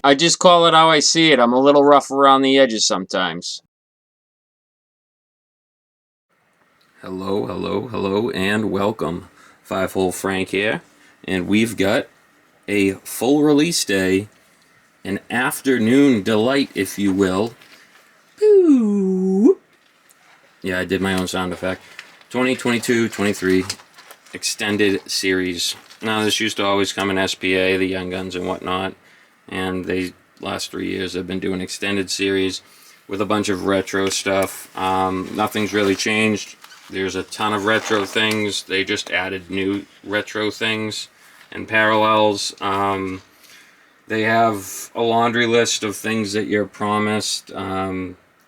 I just call it how I see it. I'm a little rough around the edges sometimes. Hello, hello, hello, and welcome. Five-Hole Frank here, and we've got a full release day, an afternoon delight, if you will. Boo! Yeah, I did my own sound effect. 2022-23 extended series. Now, this used to always come in SPA, the Young Guns and whatnot, and they last 3 years have been doing extended series with a bunch of retro stuff. Nothing's really changed. There's a ton of retro things. They just added new retro things and parallels. They have a laundry list of things that you're promised.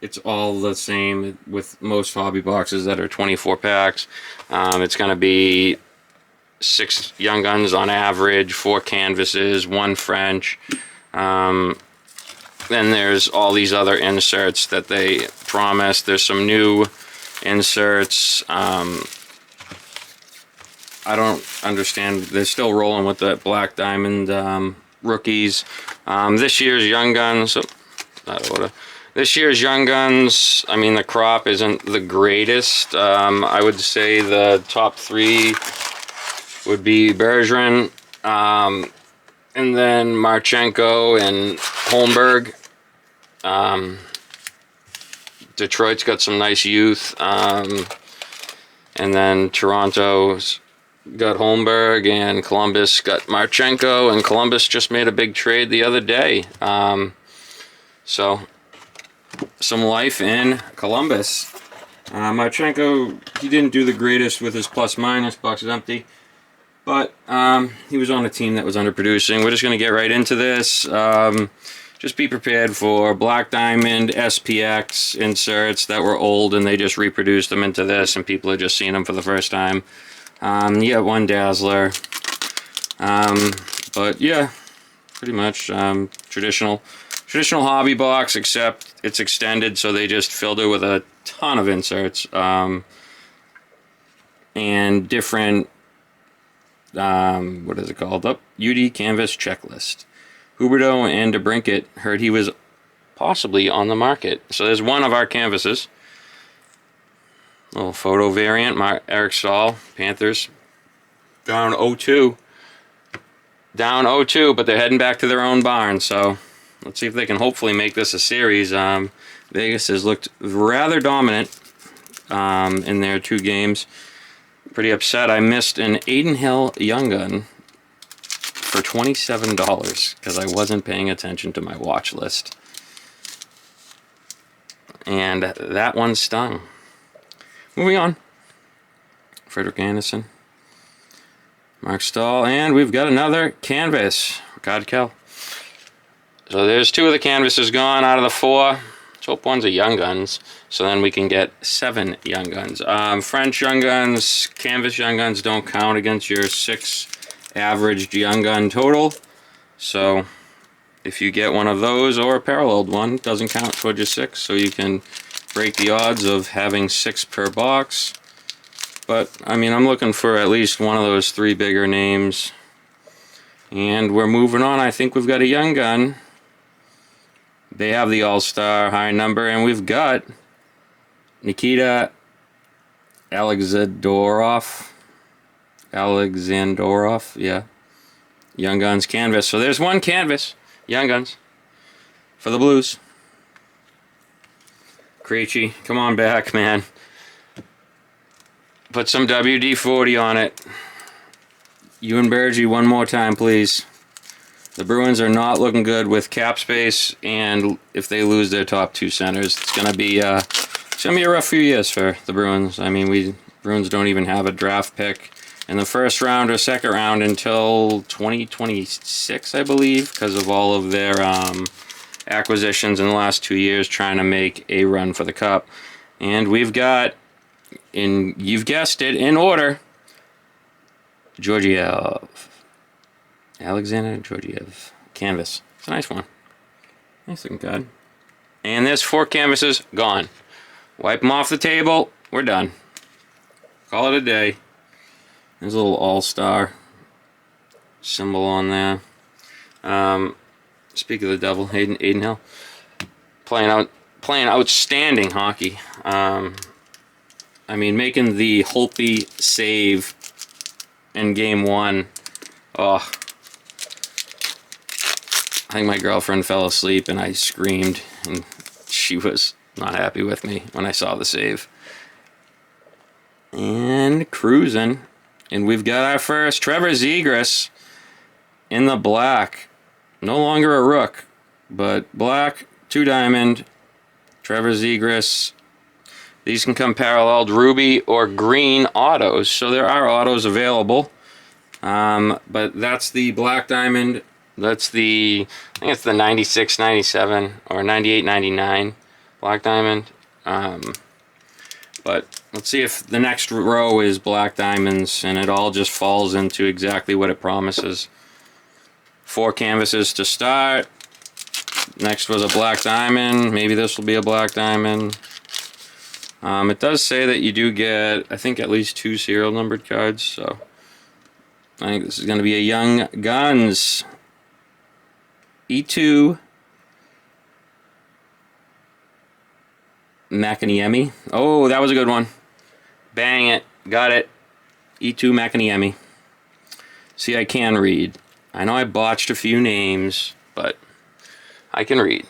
It's all the same with most hobby boxes that are 24 packs. It's going to be 6 Young Guns on average, 4 canvases, 1 French. Then there's all these other inserts that they promised. There's some new inserts. I don't understand. They're still rolling with the Black Diamond rookies. This year's Young Guns, out of order. This year's Young Guns, I mean, the crop isn't the greatest. I would say the top 3 would be Bergeron, and then Marchenko and Holmberg. Detroit's got some nice youth, and then Toronto's got Holmberg, and Columbus got Marchenko, and Columbus just made a big trade the other day. So, some life in Columbus. Marchenko, he didn't do the greatest with his plus-minus, box is empty, but he was on a team that was underproducing. We're just going to get right into this. Just be prepared for Black Diamond SPX inserts that were old and they just reproduced them into this and people are just seeing them for the first time. You got 1 Dazzler. But yeah, pretty much traditional hobby box, except it's extended, so they just filled it with a ton of inserts and different, what is it called? UD Canvas Checklist. Huberdeau and DeBrincat heard he was possibly on the market. So there's one of our canvases. Little photo variant, Eric Stahl, Panthers. Down 0-2. Down 0-2, but they're heading back to their own barn. So let's see if they can hopefully make this a series. Vegas has looked rather dominant in their 2 games. Pretty upset. I missed an Aiden Hill Young Gun for $27 because I wasn't paying attention to my watch list. And that one stung. Moving on. Frederick Anderson. Mark Stahl. And we've got another canvas. God Kell. So there's 2 of the canvases gone out of the 4. Let's hope one's a Young Guns. So then we can get 7 Young Guns. French Young Guns, canvas Young Guns don't count against your 6 averaged Young Gun total, so if you get one of those or a paralleled one, it doesn't count towards your 6, so you can break the odds of having 6 per box. But I mean, I'm looking for at least one of those 3 bigger names, and we're moving on. I think we've got a Young Gun. They have the all-star high number, and we've got Nikita Alexandrov, yeah. Young Guns canvas. So there's 1 canvas, Young Guns, for the Blues. Krejci, come on back, man. Put some WD-40 on it. You and Bergie, one more time, please. The Bruins are not looking good with cap space, and if they lose their top 2 centers, it's gonna be a rough few years for the Bruins. I mean, Bruins don't even have a draft pick in the first round or second round until 2026, I believe, because of all of their acquisitions in the last 2 years trying to make a run for the Cup. And we've got, you've guessed it, in order, Georgiev. Alexander Georgiev. Canvas. It's a nice one. Nice looking card. And there's 4 canvases gone. Wipe them off the table. We're done. Call it a day. There's a little all-star symbol on there. Speak of the devil, Aiden Hill, playing outstanding hockey. I mean, making the Holtby save in game 1. Oh, I think my girlfriend fell asleep and I screamed, and she was not happy with me when I saw the save. And cruising, and we've got our first Trevor Zegras in the black. No longer a rook, but black, 2-diamond, Trevor Zegras. These can come paralleled ruby or green autos, so there are autos available. But that's the black diamond. That's the, I think it's the 96, 97 or 98, 99 black diamond. But let's see if the next row is black diamonds and it all just falls into exactly what it promises. 4 canvases to start. Next was a black diamond. Maybe this will be a black diamond. It does say that you do get, I think, at least 2 serial numbered cards, so I think this is going to be a Young Guns. E2 Makaniemi. Oh, that was a good one. Bang it. Got it. E2 Makaniemi. See, I can read. I know I botched a few names, but I can read.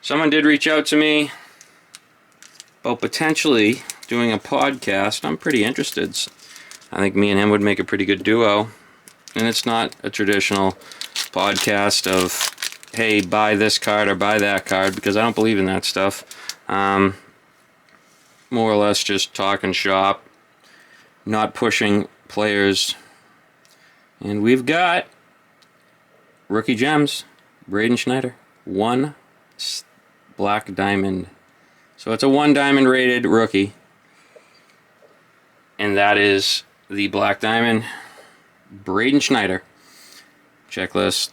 Someone did reach out to me about potentially doing a podcast. I'm pretty interested. I think me and him would make a pretty good duo. And it's not a traditional podcast of, hey, buy this card or buy that card, because I don't believe in that stuff. More or less just talking shop, not pushing players. And we've got rookie gems, Braden Schneider, 1 black diamond. So it's a 1 diamond rated rookie. And that is the black diamond, Braden Schneider. Checklist.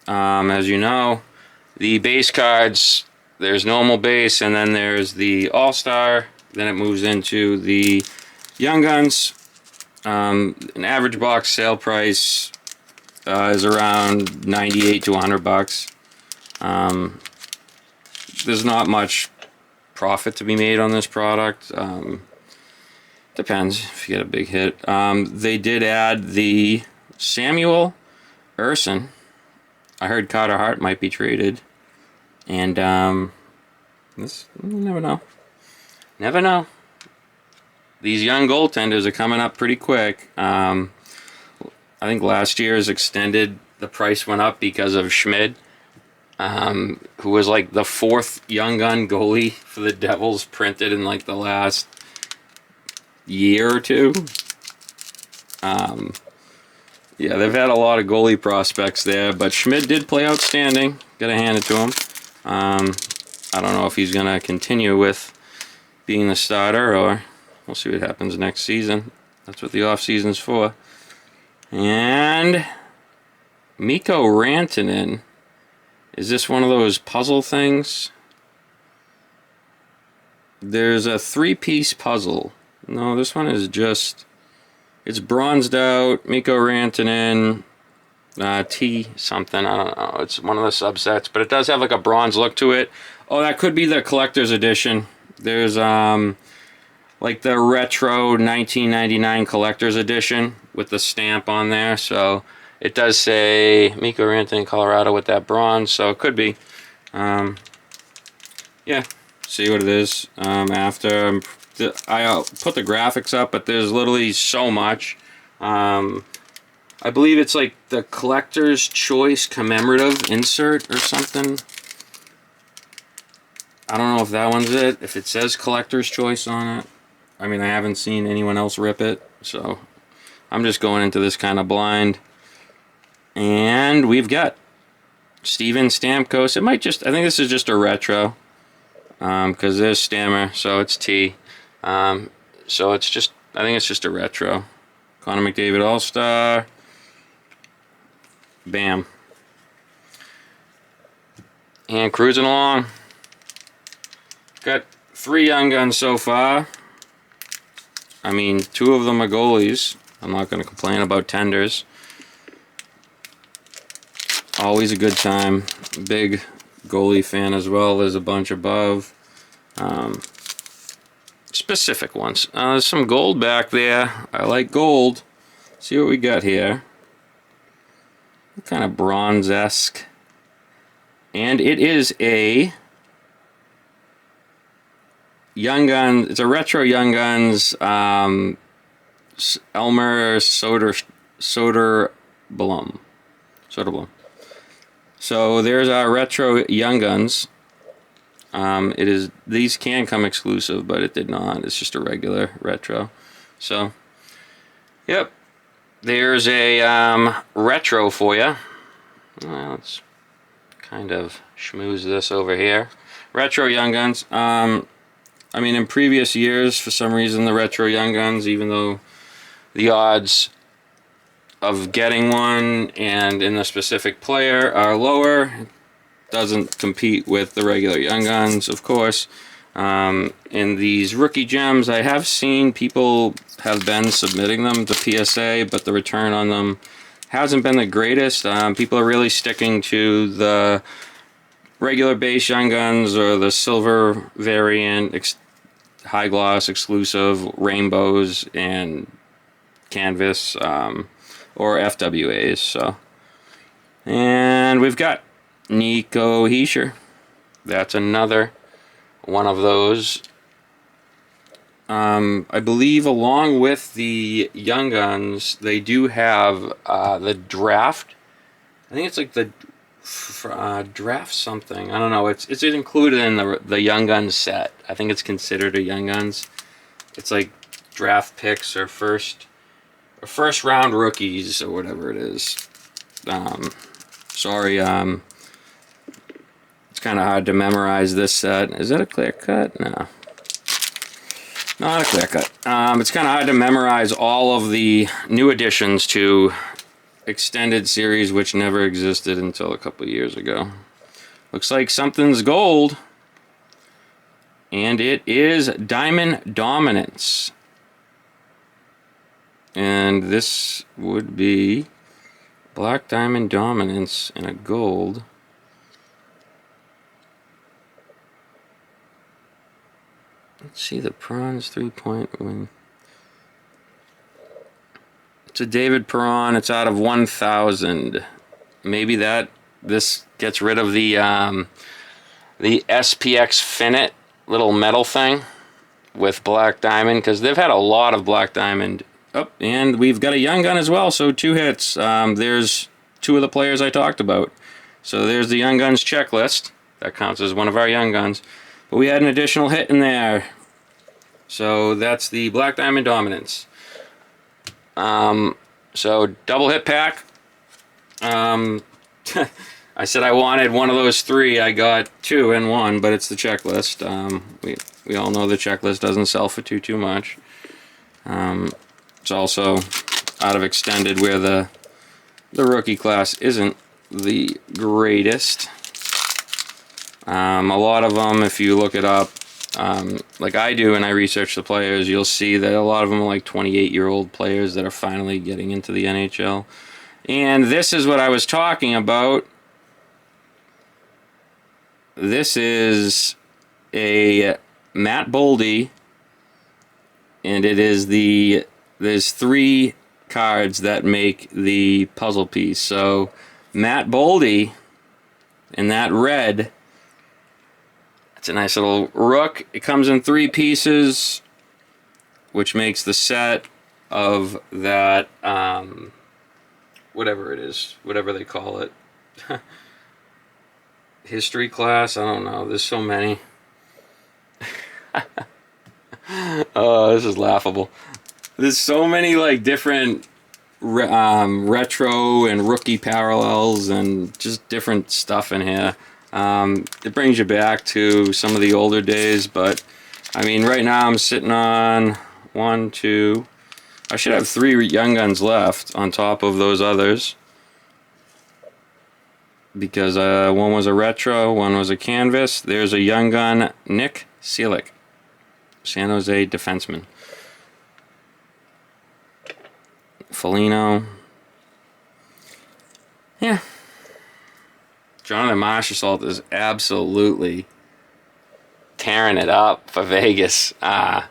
As you know, the base cards, there's normal base, and then there's the All-Star. Then it moves into the Young Guns. An average box sale price is around 98 to 100 bucks. There's not much profit to be made on this product. Depends if you get a big hit. They did add the Samuel Urson. I heard Carter Hart might be traded, and this, you never know. Never know. These young goaltenders are coming up pretty quick. I think last year's extended, the price went up because of Schmid, who was like the 4th young gun goalie for the Devils, printed in like the last year or 2. Yeah, they've had a lot of goalie prospects there, but Schmid did play outstanding. Gotta hand it to him. I don't know if he's gonna continue with being the starter, or we'll see what happens next season. That's what the off season's for. And Mikko Rantanen. Is this one of those puzzle things? There's a 3-piece puzzle. No, this one is just, it's bronzed out. Mikko Rantanen, T something, I don't know. It's one of the subsets, but it does have like a bronze look to it. Oh, that could be the collector's edition. There's like the retro 1999 collector's edition with the stamp on there. So it does say Mikko Rantanen, Colorado, with that bronze. So it could be. Yeah, see what it is after. I'll put the graphics up, but there's literally so much. I believe it's like the Collector's Choice commemorative insert or something. I don't know if that one's it, if it says Collector's Choice on it. I mean, I haven't seen anyone else rip it, so I'm just going into this kind of blind. And we've got Steven Stamkos. It might just, I think this is just a retro, because there's Stammer, so it's T. So it's just, I think it's just a retro. Connor McDavid All-Star. Bam. And cruising along. Got 3 young guns so far. I mean, 2 of them are goalies. I'm not going to complain about tenders. always a good time. Big goalie fan as well. There's a bunch above. Specific ones. There's some gold back there. I like gold. See what we got here. Kind of bronze-esque. And it is a Young Guns. It's a retro Young Guns Elmer Soderblom. So there's our retro Young Guns. It is, these can come exclusive, but it did not. It's just a regular retro. So, yep. There's a retro for you. Well, let's kind of schmooze this over here. Retro Young Guns. I mean, in previous years, for some reason, the retro Young Guns, even though the odds of getting one and in the specific player are lower, doesn't compete with the regular Young Guns, of course. In these rookie gems, I have seen people have been submitting them to PSA, but the return on them hasn't been the greatest. People are really sticking to the regular base Young Guns or the silver variant, high gloss exclusive rainbows and canvas, or FWAs. So, and we've got Nico Hischier. That's another one of those. I believe along with the Young Guns, they do have the draft. I think it's like the draft something. I don't know. It's included in the Young Guns set. I think it's considered a Young Guns. It's like draft picks or first round rookies or whatever it is. Sorry. It's kind of hard to memorize this set. Is that a clear cut? No. Not a clear cut. It's kind of hard to memorize all of the new additions to extended series which never existed until a couple of years ago. Looks like something's gold. And it is Diamond Dominance. And this would be Black Diamond Dominance in a gold. Let's see the Perron's 3-point win. It's a David Perron. It's out of 1,000. Maybe this gets rid of the SPX Finite little metal thing with Black Diamond, because they've had a lot of Black Diamond. Oh, and we've got a Young Gun as well, so 2 hits. There's 2 of the players I talked about. So there's the Young Guns checklist. That counts as one of our Young Guns. But we had an additional hit in there. So that's the Black Diamond Dominance. So double hit pack. I said I wanted one of those 3. I got 2 in 1, but it's the checklist. We all know the checklist doesn't sell for too much. It's also out of extended where the rookie class isn't the greatest. A lot of them, if you look it up, like I do and I research the players, you'll see that a lot of them are like 28-year-old players that are finally getting into the NHL. And this is what I was talking about. This is a Matt Boldy, and it is there's 3 cards that make the puzzle piece. So Matt Boldy in that red, it's a nice little rook. It comes in 3 pieces, which makes the set of that, whatever it is, whatever they call it. History class? I don't know. There's so many. Oh, this is laughable. There's so many like different retro and rookie parallels and just different stuff in here. It brings you back to some of the older days, but I mean, right now I'm sitting on 1, 2. I should have 3 Young Guns left on top of those others, because one was a retro, one was a canvas. There's a Young Gun Nick Seelick, San Jose defenseman. Foligno. Yeah. Jonathan Marchessault is absolutely tearing it up for Vegas. I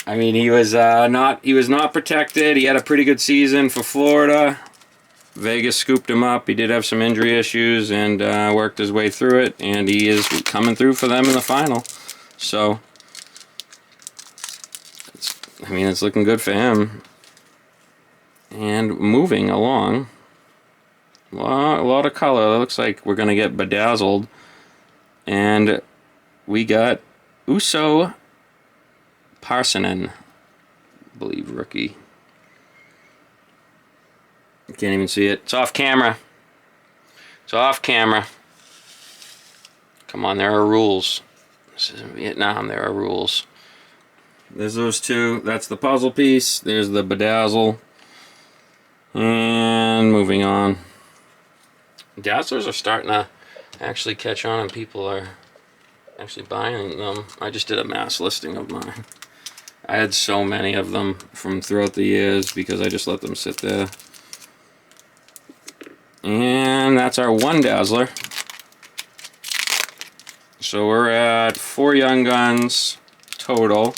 mean, he was not protected. He had a pretty good season for Florida. Vegas scooped him up. He did have some injury issues and worked his way through it, and he is coming through for them in the final. So, it's looking good for him. And moving along, a lot of color. It looks like we're going to get bedazzled. And we got Uso Parsonen, I believe, rookie. You can't even see it. It's off camera. It's off camera. Come on, there are rules. This isn't Vietnam, there are rules. There's those two. That's the puzzle piece. There's the bedazzle. And moving on. Dazzlers are starting to actually catch on, and people are actually buying them. I just did a mass listing of mine. I had so many of them from throughout the years because I just let them sit there. And that's our one Dazzler. So we're at 4 Young Guns total.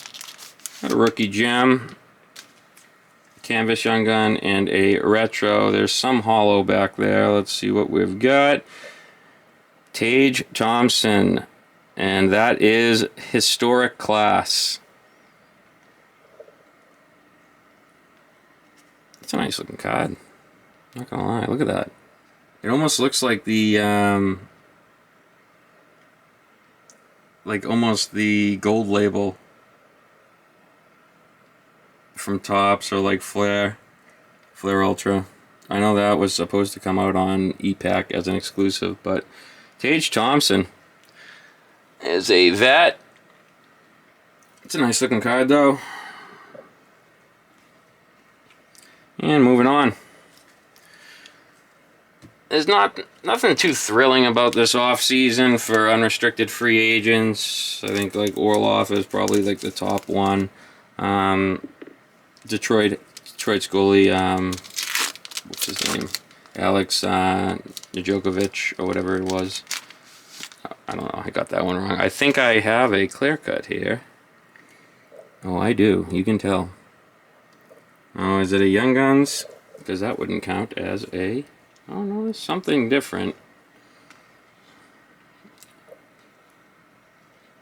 Got a rookie gem, canvas Young Gun, and a retro. There's some hollow back there. Let's see what we've got. Tage Thompson, and that is historic class. It's a nice looking card. Not gonna lie, look at that. It almost looks like the almost the gold label from Topps, or like Flair Ultra. I know that was supposed to come out on EPAC as an exclusive, but Tage Thompson is a vet. It's a nice looking card though. And moving on. There's nothing too thrilling about this off season for unrestricted free agents. I think like Orloff is probably like the top one. Detroit goalie, what's his name? Alex Djokovic or whatever it was. I don't know. I got that one wrong. I think I have a clear cut here. Oh, I do. You can tell. Oh, is it a Young Guns? Because that wouldn't count as a... Oh no, it's something different.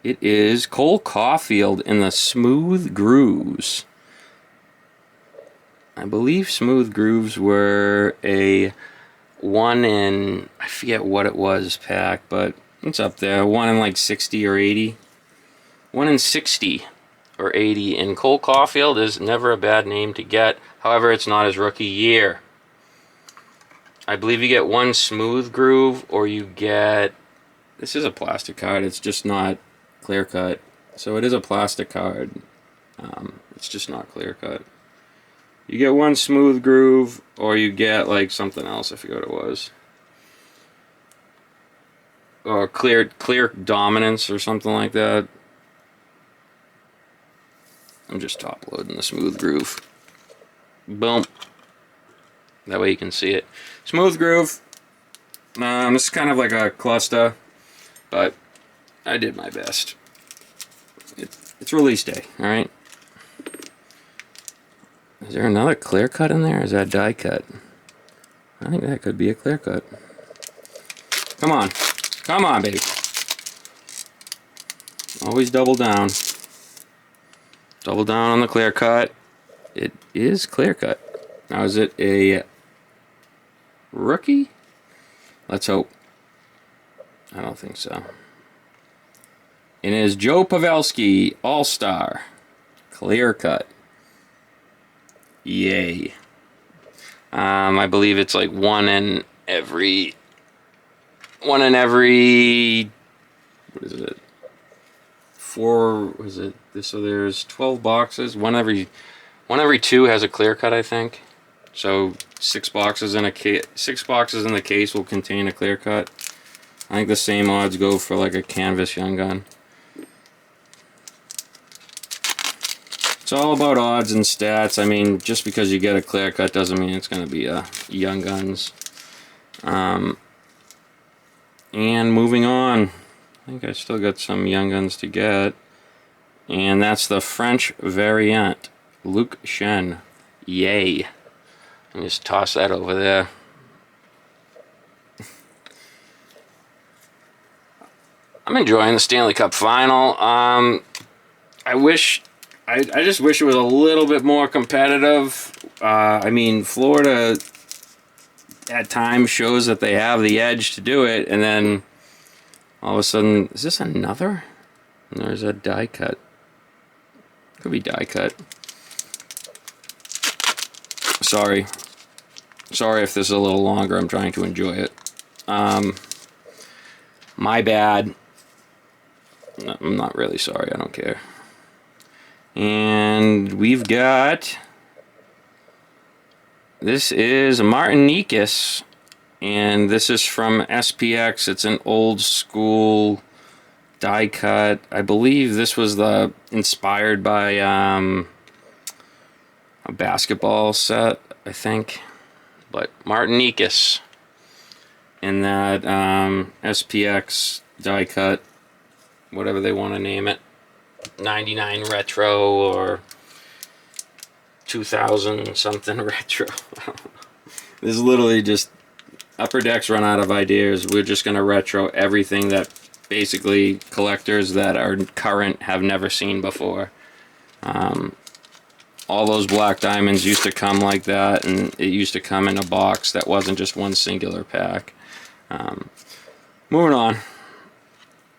It is Cole Caulfield in the Smooth Grooves. I believe Smooth Grooves were a 1 in... I forget what it was pack, but it's up there. 1 in like 60 or 80. 1 in 60 or 80. And Cole Caulfield is never a bad name to get. However, it's not his rookie year. I believe you get 1 Smooth Groove, or you get... This is a plastic card. It's just not clear cut. So it is a plastic card. It's just not clear cut. You get 1 Smooth Groove, or you get like something else. I forget what it was. Or clear dominance or something like that. I'm just top loading the Smooth Groove. Boom. That way you can see it. Smooth Groove. This is kind of like a cluster, but I did my best. It's release day, alright? Is there another clear cut in there, or is that die cut? I think that could be a clear cut. Come on. Come on, baby. Always double down. Double down on the clear cut. It is clear cut. Now, is it a rookie? Let's hope. I don't think so. It is Joe Pavelski, All-Star. Clear cut. Yay. I believe it's like 1 in every... What is it? 4, was it? So there's 12 boxes. One every 2 has a clear cut, I think. So 6 boxes in a case. 6 boxes in the case will contain a clear cut. I think the same odds go for like a canvas Young Gun. It's all about odds and stats. I mean, just because you get a clear cut doesn't mean it's going to be a Young Guns. And moving on. I think I still got some Young Guns to get. And that's the French variant. Luc Shen. Yay. Let me just toss that over there. I'm enjoying the Stanley Cup final. I just wish it was a little bit more competitive. I mean, Florida at times shows that they have the edge to do it, and then all of a sudden, is this another? And there's a die cut. Could be die cut. Sorry if this is a little longer. I'm trying to enjoy it. My bad. No, I'm not really sorry. I don't care. And we've got... This is Martinikas, and this is from SPX. It's an old school die cut. I believe this was inspired by a basketball set, I think. But Martinikas in that SPX die cut, whatever they want to name it, 99 retro or 2000 something retro. This is literally just Upper Deck's run out of ideas. We're just going to retro everything that basically collectors that are current have never seen before. All those black diamonds used to come like that, and it used to come in a box that wasn't just one singular pack. Moving on.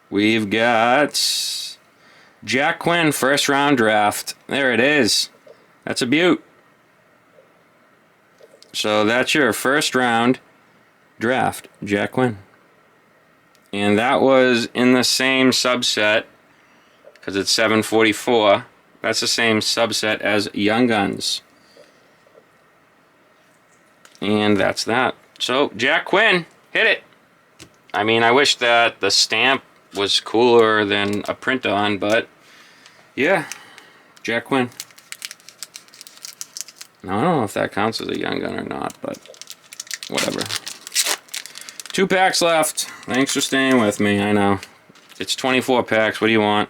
We've got Jack Quinn, first round draft. There it is. That's a beaut. So that's your first round draft, Jack Quinn. And that was in the same subset, because it's 744. That's the same subset as Young Guns. And that's that. So, Jack Quinn, hit it. I mean, I wish that the stamp was cooler than a print on, but yeah, Jack Quinn. Now, I don't know if that counts as a Young Gun or not, but whatever. 2 packs left. Thanks for staying with me. I know. It's 24 packs. What do you want?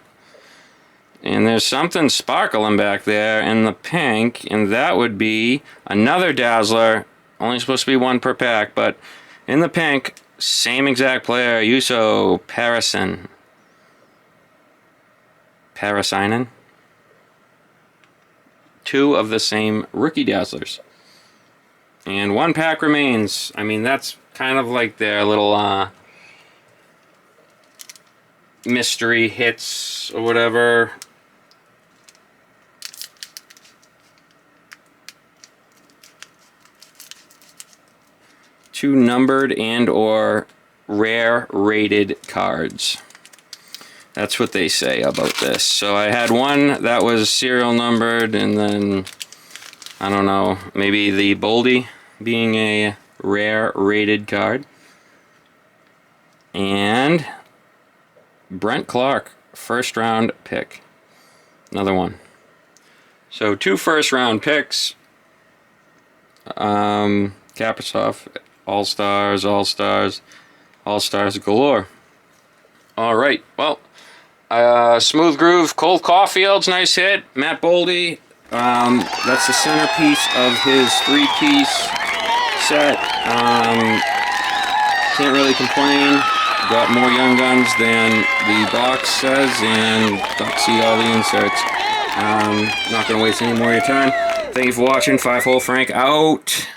And there's something sparkling back there in the pink, and that would be another Dazzler. Only supposed to be 1 per pack, but in the pink, same exact player, Juuso Parasinen. 2 of the same rookie Dazzlers. And 1 pack remains. I mean, that's kind of like their little mystery hits or whatever. Two numbered and or rare rated cards. That's what they say about this. So I had one that was serial numbered, and then, I don't know, maybe the Boldy being a rare rated card. And Brent Clark, first round pick. Another one. So 2 first round picks. Kaprizov, All-Stars, All-Stars, All-Stars galore. Alright, well, Smooth Groove, Cole Caulfield's nice hit. Matt Boldy, that's the centerpiece of his 3-piece set. Can't really complain. Got more Young Guns than the box says, and don't see all the inserts. Not going to waste any more of your time. Thank you for watching. 5 Hole Frank out.